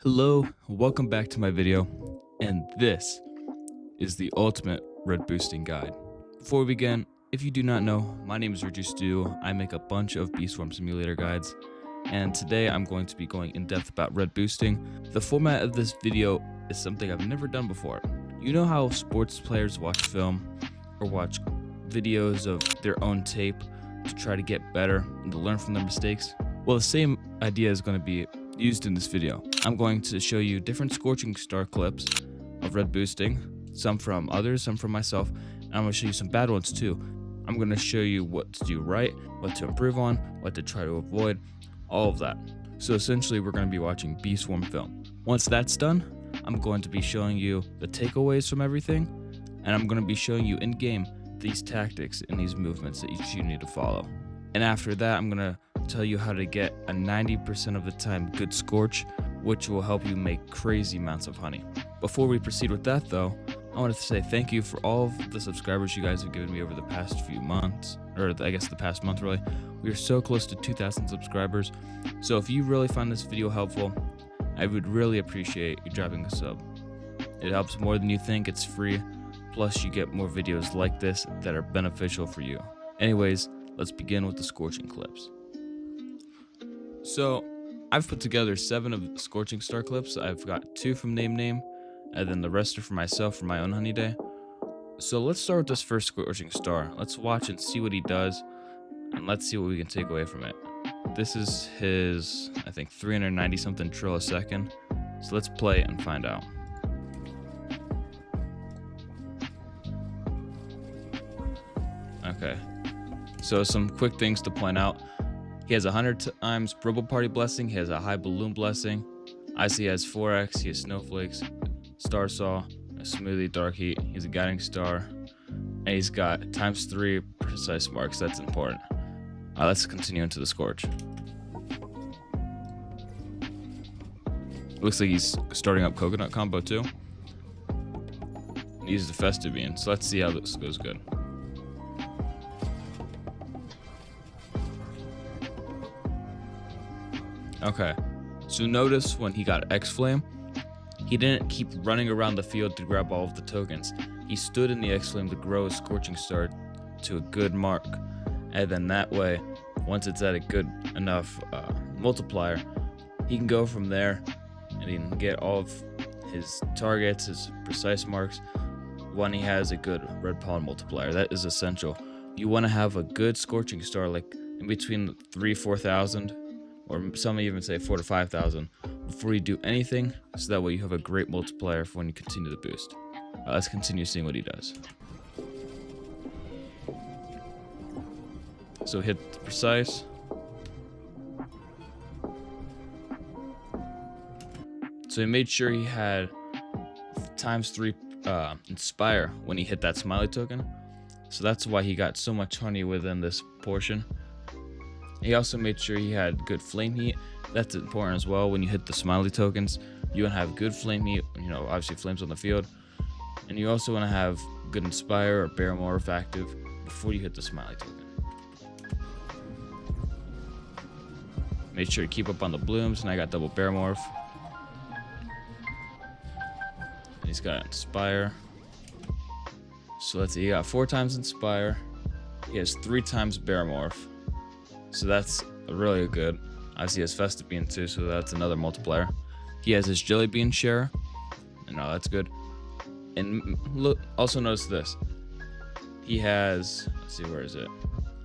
Hello, welcome back to my video, and this is the ultimate red boosting guide. Before we begin, if you do not know, my name is Richard Stu. I make a bunch of Beast Swarm Simulator guides, and today I'm going to be going in depth about red boosting. The format of this video is something I've never done before. You know how sports players watch film or watch videos of their own tape to try to get better and to learn from their mistakes? Well, the same idea is going to be used in this video. I'm going to show you different Scorching Star clips of red boosting, some from others, some from myself, and I'm going to show you some bad ones too. I'm going to show you what to do right, what to improve on, what to try to avoid, all of that. So essentially we're going to be watching Beast Swarm film. Once that's done, I'm going to be showing you the takeaways from everything, and I'm going to be showing you in game these tactics and these movements that you need to follow. And after that, I'm going to tell you how to get a 90% of the time good Scorch, which will help you make crazy amounts of honey. Before we proceed with that though, I wanted to say thank you for all of the subscribers you guys have given me over the past few months, or I guess the past month really. We are so close to 2,000 subscribers, so if you really find this video helpful, I would really appreciate you dropping a sub. It helps more than you think, it's free, plus you get more videos like this that are beneficial for you. Anyways, let's begin with the Scorching clips. So I've put together 7 of the Scorching Star clips. I've got 2 from Name, and then the rest are for myself for my own honey day. So let's start with this first Scorching Star. Let's watch and see what he does, and let's see what we can take away from it. This is his, I think, 390 something trill a second. So let's play and find out. Okay, so some quick things to point out. He has 100 times Bribble Party Blessing. He has a high Balloon Blessing. I see he has 4x. He has Snowflakes, Star Saw, a Smoothie, Dark Heat. He's a Guiding Star. And he's got ×3 Precise Marks. That's important. Let's continue into the Scorch. Looks like he's starting up Coconut combo too. He uses the Festive Bean. So let's see how this goes good. Okay, so notice when he got X-Flame, he didn't keep running around the field to grab all of the tokens. He stood in the X-Flame to grow his Scorching Star to a good mark, and then that way, once it's at a good enough multiplier, he can go from there and he can get all of his targets, his precise marks, when he has a good red pollen multiplier. That is essential. You want to have a good Scorching Star, like in between 3,000-4,000, or some even say 4,000 to 5,000 before you do anything, so that way you have a great multiplier for when you continue the boost. Let's continue seeing what he does. So hit the precise. So he made sure he had ×3 Inspire when he hit that smiley token. So that's why he got so much honey within this portion. He also made sure he had good flame heat. That's important as well. When you hit the smiley tokens, you want to have good flame heat, obviously flames on the field. And you also want to have good Inspire or Barrymorph active before you hit the smiley token. Make sure you keep up on the blooms, and I got double Barrymorph. And he's got Inspire. So let's see, he got 4 times Inspire. He has 3 times Barrymorph. So that's really good. Obviously he has Festive Bean too, so that's another multiplier. He has his Jelly Bean share. No, that's good. And look, also notice this. He has, let's see, where is it?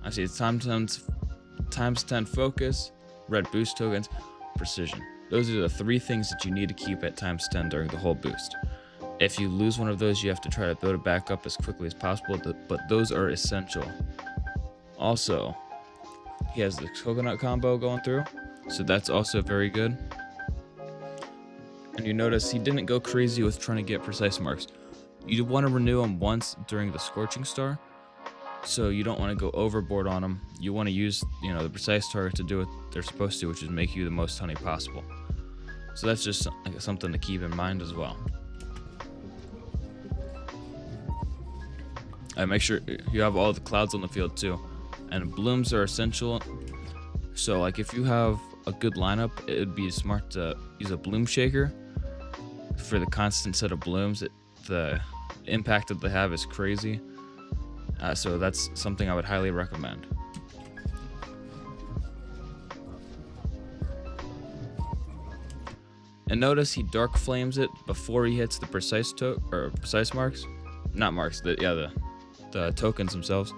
I see it's ×10 focus, red boost tokens, precision. Those are the 3 things that you need to keep at ×10 during the whole boost. If you lose one of those, you have to try to build it back up as quickly as possible, but those are essential. Also, he has the Coconut combo going through, so that's also very good. And you notice he didn't go crazy with trying to get precise marks. You want to renew them once during the Scorching Star, so you don't want to go overboard on them. You want to use the precise target to do what they're supposed to, which is make you the most honey possible. So that's just something to keep in mind as well. And make sure you have all the clouds on the field too. And blooms are essential. So like if you have a good lineup, it would be smart to use a bloom shaker for the constant set of blooms. The impact that they have is crazy. So that's something I would highly recommend. And notice he dark flames it before he hits the precise marks, not marks. The tokens themselves,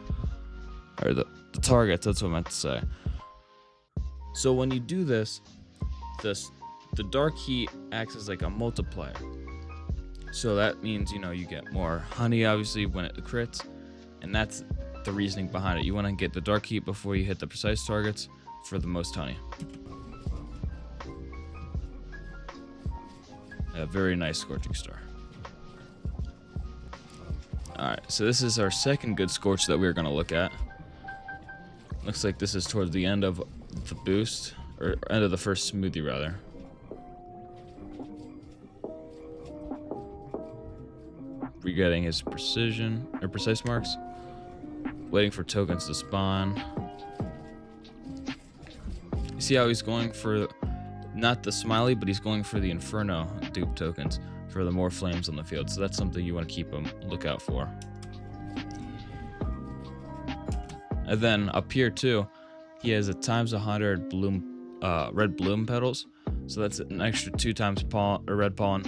or the targets. That's what I meant to say. So when you do this, the dark heat acts as like a multiplier. So that means, you know, you get more honey obviously when it crits, and that's the reasoning behind it. You want to get the dark heat before you hit the precise targets for the most honey. A very nice Scorching Star. Alright, so this is our second good Scorch that we're going to look at. Looks like this is towards the end of the boost, or end of the first smoothie rather. We're getting his precise marks. Waiting for tokens to spawn. You see how he's going for not the smiley, but he's going for the Inferno dupe tokens for the more flames on the field. So that's something you want to keep him look out for. And then up here too, he has a times 100 bloom, red bloom petals. So that's an extra 2 times red pollen,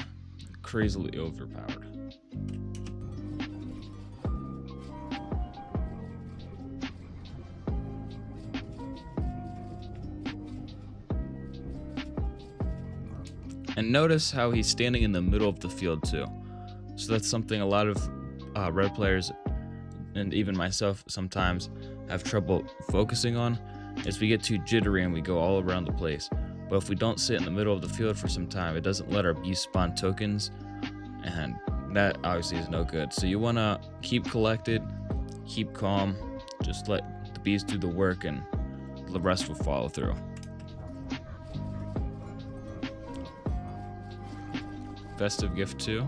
crazily overpowered. And notice how he's standing in the middle of the field too. So that's something a lot of red players, and even myself sometimes, have trouble focusing on, is we get too jittery and we go all around the place. But if we don't sit in the middle of the field for some time, it doesn't let our bees spawn tokens, and that obviously is no good. So you want to keep collected, keep calm, just let the bees do the work and the rest will follow through. Festive gift 2.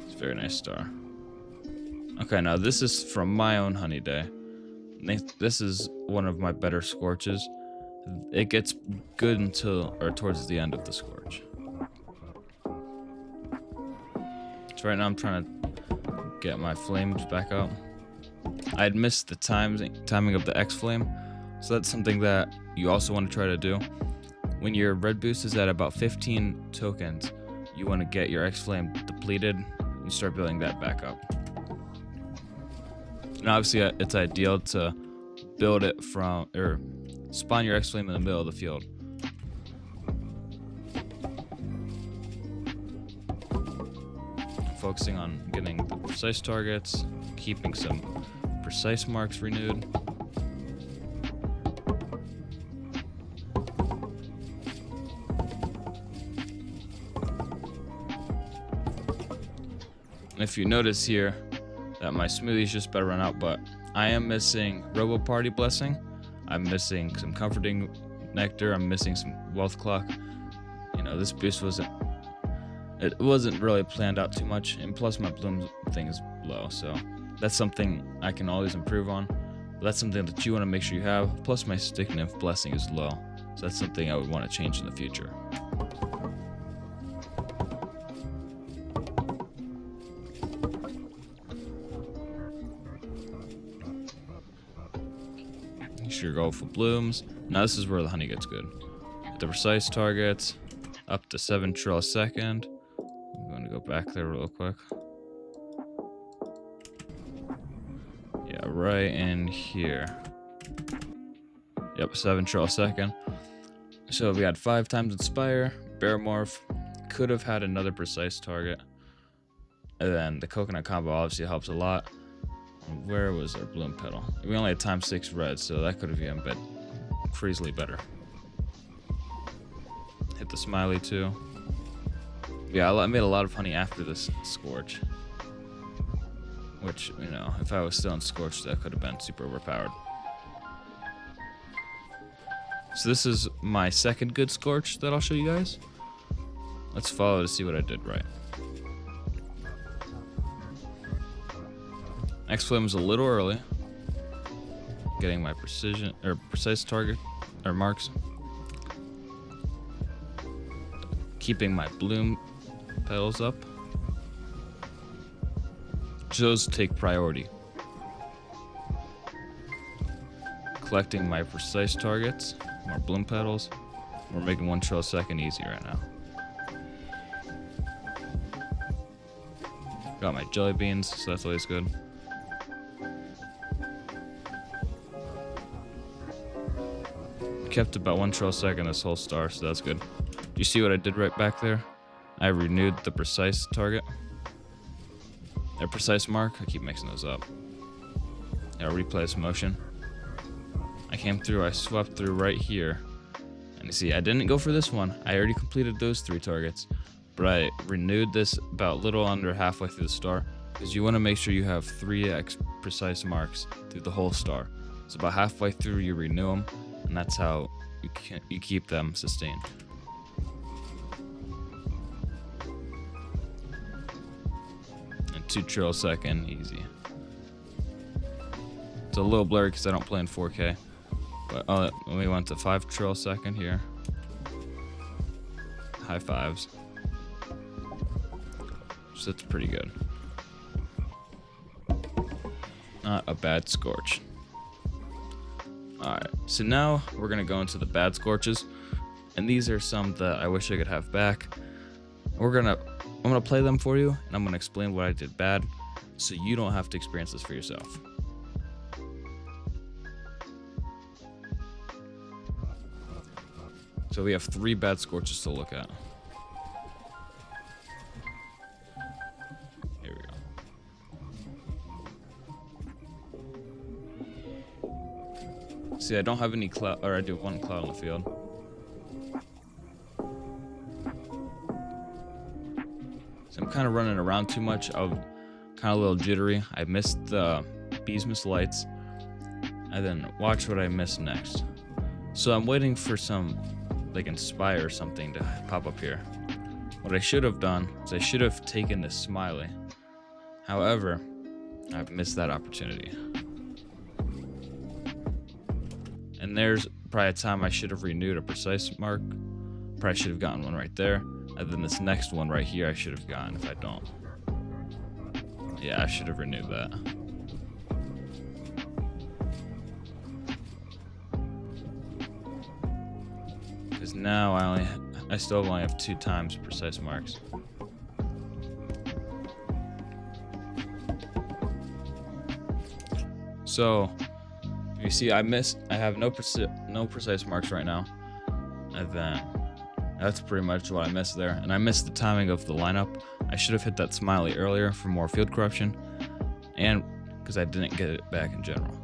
It's a very nice star. Okay, now this is from my own honey day. This is one of my better Scorches. It gets good until, or towards the end of the Scorch. So right now I'm trying to get my flames back up. I had missed the timing of the X flame, so that's something that you also want to try to do. When your red boost is at about 15 tokens, you want to get your X flame depleted and start building that back up. And obviously it's ideal to build it from, or spawn your X flame in the middle of the field. Focusing on getting the precise targets, keeping some precise marks renewed. If you notice here that my smoothie is just about to run out, but I am missing Robo Party Blessing. I'm missing some Comforting Nectar. I'm missing some Wealth Clock. You know, this boost wasn't really planned out too much, and plus my bloom thing is low, so that's something I can always improve on. But that's something that you want to make sure you have. Plus my Stick Nymph Blessing is low, so that's something I would want to change in the future. Your goal for blooms. Now this is where the honey gets good. The precise targets up to 7 trill a second. I'm going to go back there real quick. Yeah, right in here. Yep, 7 trill a second. So we had 5 times Inspire, Bear Morph, could have had another precise target. And then the coconut combo obviously helps a lot. Where was our bloom petal? We only had times 6 red, so that could have been crazily better. Hit the smiley too. Yeah, I made a lot of honey after this Scorch, which, you know, if I was still in Scorch, that could have been super overpowered. So this is my second good Scorch that I'll show you guys. Let's follow to see what I did right. X flame was a little early. Getting my precise target or marks. keeping my bloom petals up. Those take priority. Collecting my precise targets, more bloom petals. We're making 1 trill a second easy right now. Got my jelly beans, so that's always good. Kept about 1 trill a second this whole star, so that's good. Do you see what I did right back there? I renewed the precise target. A precise mark. I keep mixing those up. I'll replay this motion. I came through, I swept through right here. And you see, I didn't go for this one. I already completed those 3 targets. But I renewed this about a little under halfway through the star, because you want to make sure you have 3x precise marks through the whole star. So about halfway through you renew them, and that's how you keep them sustained. And 2 trill a second, easy. It's a little blurry because I don't play in 4K. But we went to 5 trill a second here. High fives. So that's pretty good. Not a bad scorch. Alright, so now we're gonna go into the bad scorches. And these are some that I wish I could have back. I'm gonna play them for you, and I'm gonna explain what I did bad, so you don't have to experience this for yourself. So we have 3 bad scorches to look at. Here we go. See, I don't have any cloud, or I do 1 cloud on the field. So I'm kind of running around too much. I'm kind of a little jittery. I missed the Beesmas lights. And then watch what I missed next. So I'm waiting for some, like, inspire or something to pop up here. What I should have done is I should have taken this smiley. However, I've missed that opportunity. And there's probably a time I should have renewed a precise mark. Probably should have gotten one right there. And then this next one right here I should have gotten if I don't. Yeah, I should have renewed that. Because now I still only have 2 times precise marks. So you see, I have no precise marks right now, and then that's pretty much what I missed there. And I missed the timing of the lineup. I should have hit that smiley earlier for more field corruption, and because I didn't get it back in general.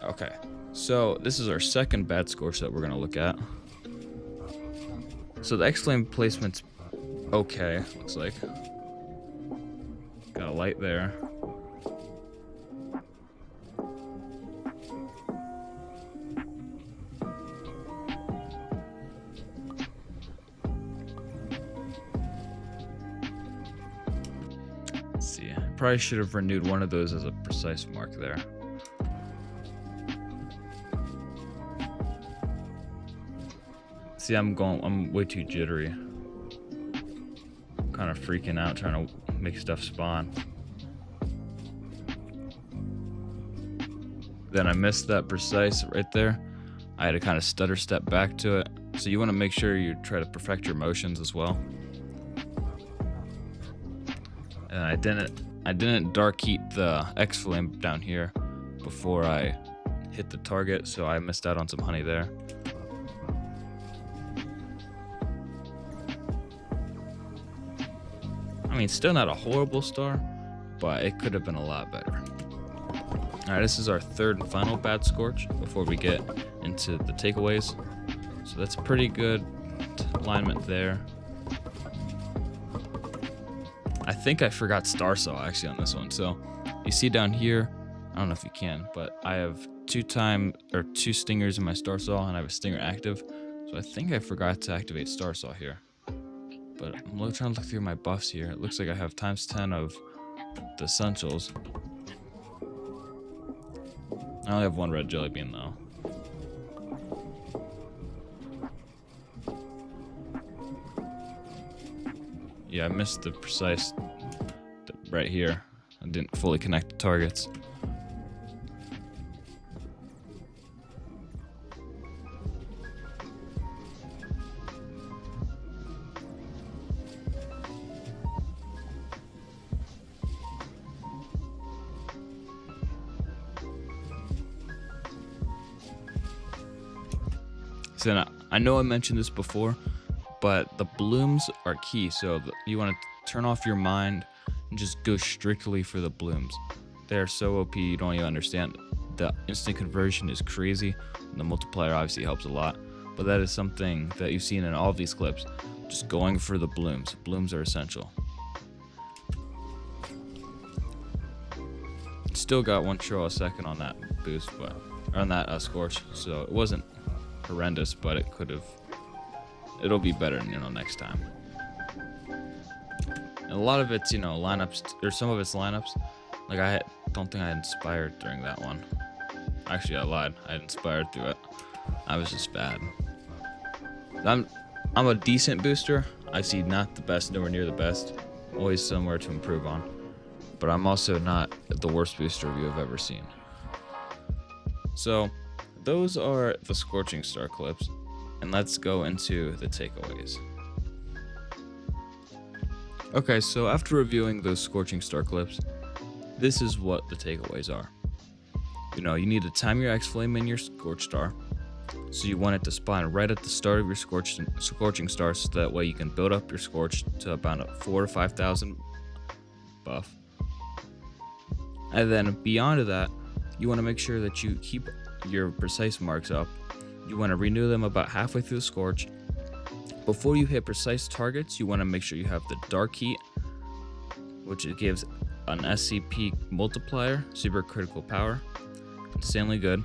Okay, so this is our second bad scorch that we're gonna look at. So the X-Flame placement's okay, looks like. Got a light there. Let's see, I probably should have renewed one of those as a precise mark there. See, I'm way too jittery. Kind of freaking out trying to make stuff spawn. Then I missed that precise right there. I had to kind of stutter step back to it. So you want to make sure you try to perfect your motions as well. And I didn't dark heat the X-Flame down here before I hit the target, so I missed out on some honey there. I mean, still not a horrible star, but it could have been a lot better. Alright, this is our third and final bad scorch before we get into the takeaways. So that's pretty good alignment there. I think I forgot Star Saw actually on this one. So you see down here, I don't know if you can, but I have 2 stingers in my Star Saw, and I have a stinger active. So I think I forgot to activate Star Saw here. But I'm trying to look through my buffs here. It looks like I have ×10 of the essentials. I only have 1 red jelly bean though. Yeah, I missed the precise right here. I didn't fully connect the targets. So now, I know I mentioned this before, but the blooms are key. So you want to turn off your mind and just go strictly for the blooms. They're so OP, you don't even understand. The instant conversion is crazy. And the multiplier obviously helps a lot, but that is something that you've seen in all of these clips. Just going for the blooms. Blooms are essential. Still got 1 tro a second on that boost, but on that scorch. So it wasn't horrendous, but it'll be better, next time. And a lot of it's, lineups, or some of it's lineups. Like I don't think I inspired during that one. Actually, I lied. I inspired through it. I was just bad. I'm a decent booster. I see not the best, nowhere near the best. Always somewhere to improve on. But I'm also not the worst booster review I've ever seen. So those are the Scorching Star clips, and let's go into the takeaways. Okay, so after reviewing those Scorching Star clips, this is what the takeaways are. You need to time your X Flame in your Scorch Star, so you want it to spawn right at the start of your Scorching Star, so that way you can build up your Scorch to about a 4,000 to 5,000 buff. And then beyond that, you want to make sure that you keep your precise marks up. You want to renew them about halfway through the Scorch. Before you hit precise targets, you want to make sure you have the Dark Heat, which it gives an SCP multiplier, super critical power, insanely good.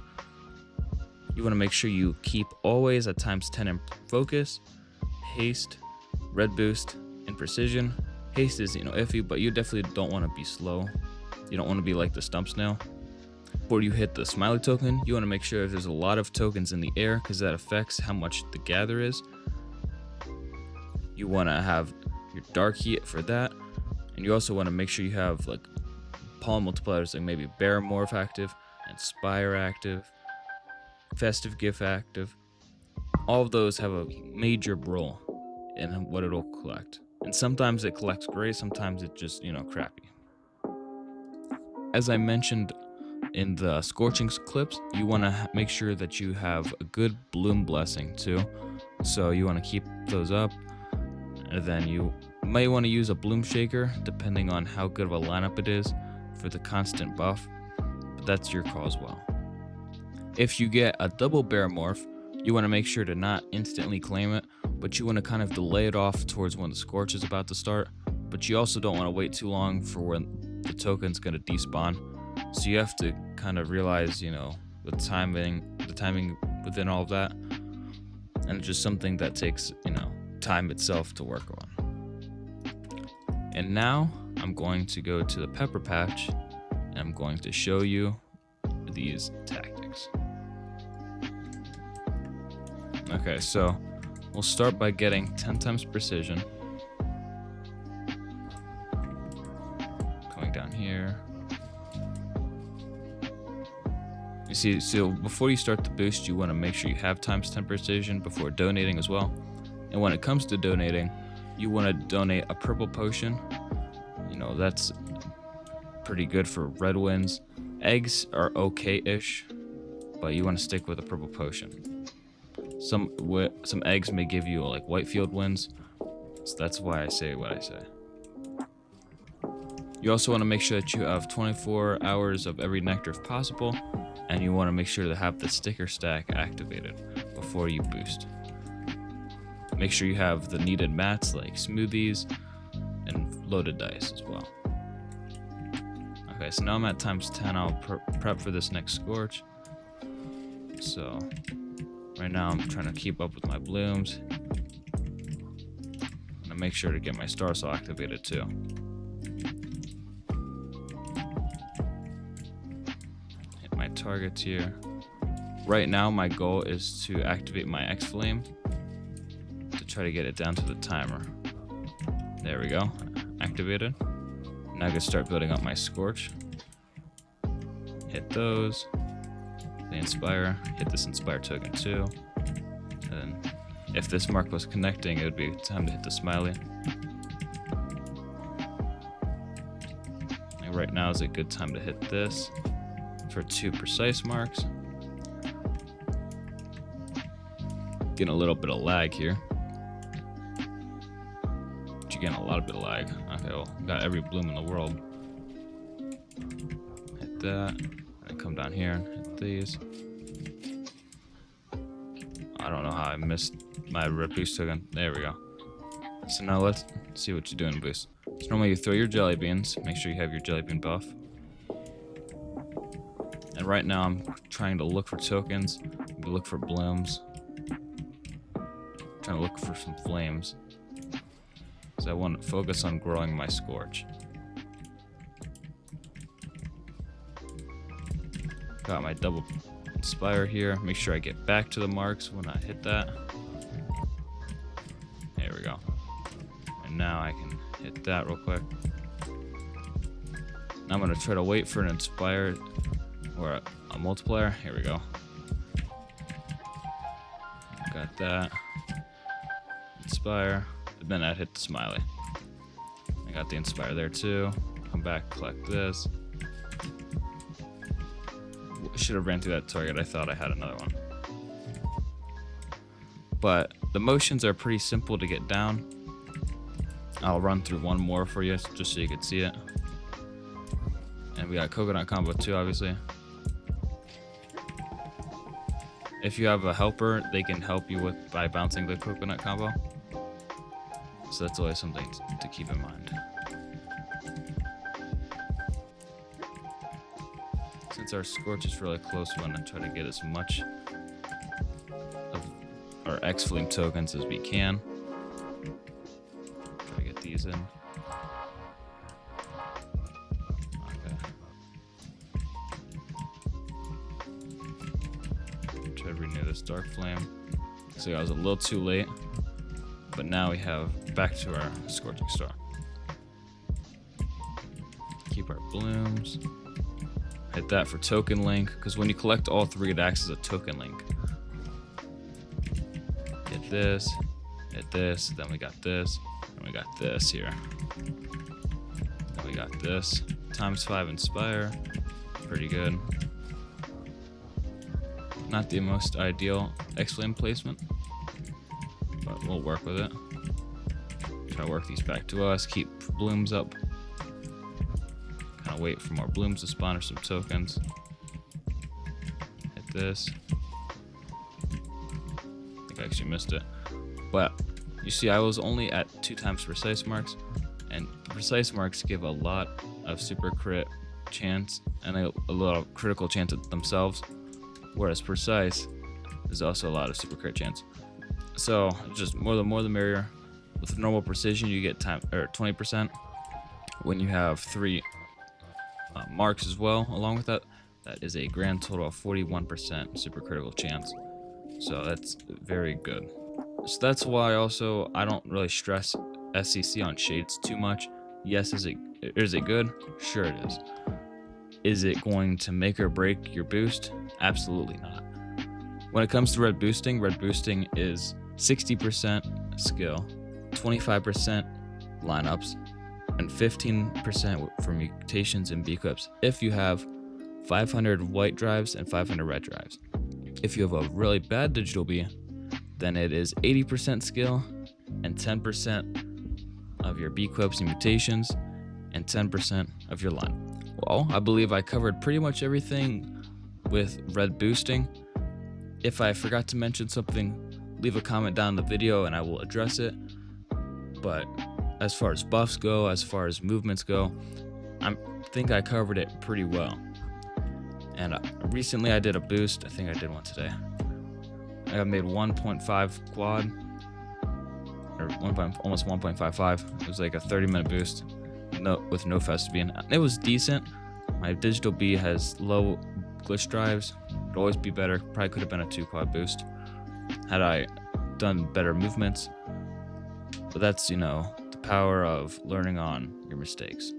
You want to make sure you keep always at ×10 in focus, haste, red boost, and precision. Haste is iffy, but you definitely don't want to be slow. You don't want to be like the Stump Snail. Before you hit the Smiley token, you want to make sure there's a lot of tokens in the air, because that affects how much the gather is. You want to have your Dark Heat for that, and you also want to make sure you have like pollen multipliers, like maybe Bear Morph active, Inspire active, Festive Gift active. All of those have a major role in what it'll collect, and sometimes it collects great, sometimes it just crappy. As I mentioned in the Scorching clips, you want to make sure that you have a good bloom blessing too. So you want to keep those up, and then you may want to use a bloom shaker depending on how good of a lineup it is for the constant buff, but that's your call as well. If you get a double Bear Morph, you want to make sure to not instantly claim it, but you want to kind of delay it off towards when the Scorch is about to start, but you also don't want to wait too long for when the token's going to despawn. So you have to kind of realize, the timing within all of that, and it's just something that takes, time itself to work on. And now I'm going to go to the Pepper Patch, and I'm going to show you these tactics. Okay, so we'll start by getting 10x precision. Going down here. You see, so before you start the boost, you want to make sure you have ×10 precision before donating as well. And when it comes to donating, you want to donate a purple potion. That's pretty good for red wins. Eggs are okay-ish, but you want to stick with a purple potion. Some eggs may give you like white field wins, so that's why I say what I say. You also want to make sure that you have 24 hours of every nectar if possible, and you want to make sure to have the sticker stack activated before you boost. Make sure you have the needed mats like smoothies and loaded dice as well. Okay, so now I'm at ×10. I'll prep for this next Scorch. So right now I'm trying to keep up with my blooms. And I make sure to get my Star Saw activated too. Hit my targets here. Right now my goal is to activate my X Flame to try to get it down to the timer. There we go. Activated. Now I can start building up my Scorch. Hit those. The Inspire. Hit this Inspire token too. And then if this mark was connecting, it would be time to hit the Smiley. And right now is a good time to hit this for 2 precise marks. Getting a little bit of lag here. You're getting a lot of bit of lag. Okay, well, got every bloom in the world. Hit that, and come down here and hit these. I don't know how I missed my red boost token. There we go. So now let's see what you're doing, boost. So normally you throw your jelly beans. Make sure you have your jelly bean buff. And right now I'm trying to look for tokens. Look for blooms. Trying to look for some flames. So I want to focus on growing my Scorch. Got my double Inspire here. Make sure I get back to the marks when I hit that. There we go. And now I can hit that real quick. Now I'm going to try to wait for an Inspire or a multiplier. Here we go. Got that. Inspire. And then I'd hit the Smiley. I got the Inspire there too. Come back, collect this. Should have ran through that target. I thought I had another one. But the motions are pretty simple to get down. I'll run through one more for you just so you can see it. And we got coconut combo too, obviously. If you have a helper, they can help you by bouncing the coconut combo. So that's always something to keep in mind. Since our Scorch is really close, we want to try to get as much of our X-Flame tokens as we can. Try to get these in. Okay. Try to renew this Dark Flame. So I was a little too late. But now we have back to our Scorching Star. Keep our blooms. Hit that for token link, because when you collect all 3, it acts as a token link. Hit this, then we got this, and we got this here. Then we got this. ×5 Inspire. Pretty good. Not the most ideal X-Flame placement, but we'll work with it. Try to work these back to us, keep blooms up. Kind of wait for more blooms to spawn or some tokens. Hit this. I think I actually missed it. But you see, I was only at 2 times precise marks, and precise marks give a lot of super crit chance and a lot of critical chance themselves, whereas precise is also a lot of super crit chance. So just more the merrier. With normal precision, you get 20%. When you have 3 marks as well, along with that, that is a grand total of 41% super critical chance. So that's very good. So that's why also I don't really stress SCC on shades too much. Yes, is it good? Sure it is. Is it going to make or break your boost? Absolutely not. When it comes to red boosting is 60% skill, 25% lineups, and 15% for mutations and B-clips if you have 500 white drives and 500 red drives. If you have a really bad digital B, then it is 80% skill and 10% of your B-clips and mutations and 10% of your line. Well, I believe I covered pretty much everything with red boosting. If I forgot to mention something, leave a comment down in the video and I will address it. But as far as buffs go, as far as movements go, I think I covered it pretty well. And recently I did a boost. I think I did one today. I made 1.5 quad, or almost 1.55. It was like a 30-minute boost with no fast being. It was decent. My digital B has low glitch drives. Could always be better. Probably could have been a 2 quad boost had I done better movements. But that's, the power of learning on your mistakes.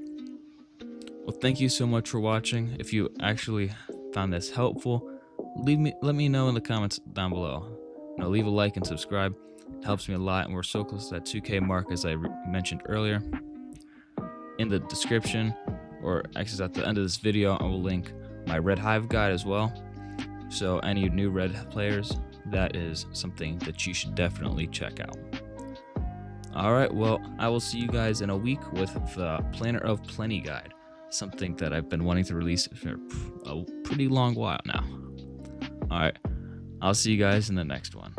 Well, thank you so much for watching. If you actually found this helpful, let me know in the comments down below. Leave a like and subscribe. It helps me a lot, and we're so close to that 2K mark, as I mentioned earlier. In the description, or actually at the end of this video, I will link my Red Hive guide as well. So any new Red players, that is something that you should definitely check out. Alright, well, I will see you guys in a week with the Planner of Plenty guide, something that I've been wanting to release for a pretty long while now. Alright, I'll see you guys in the next one.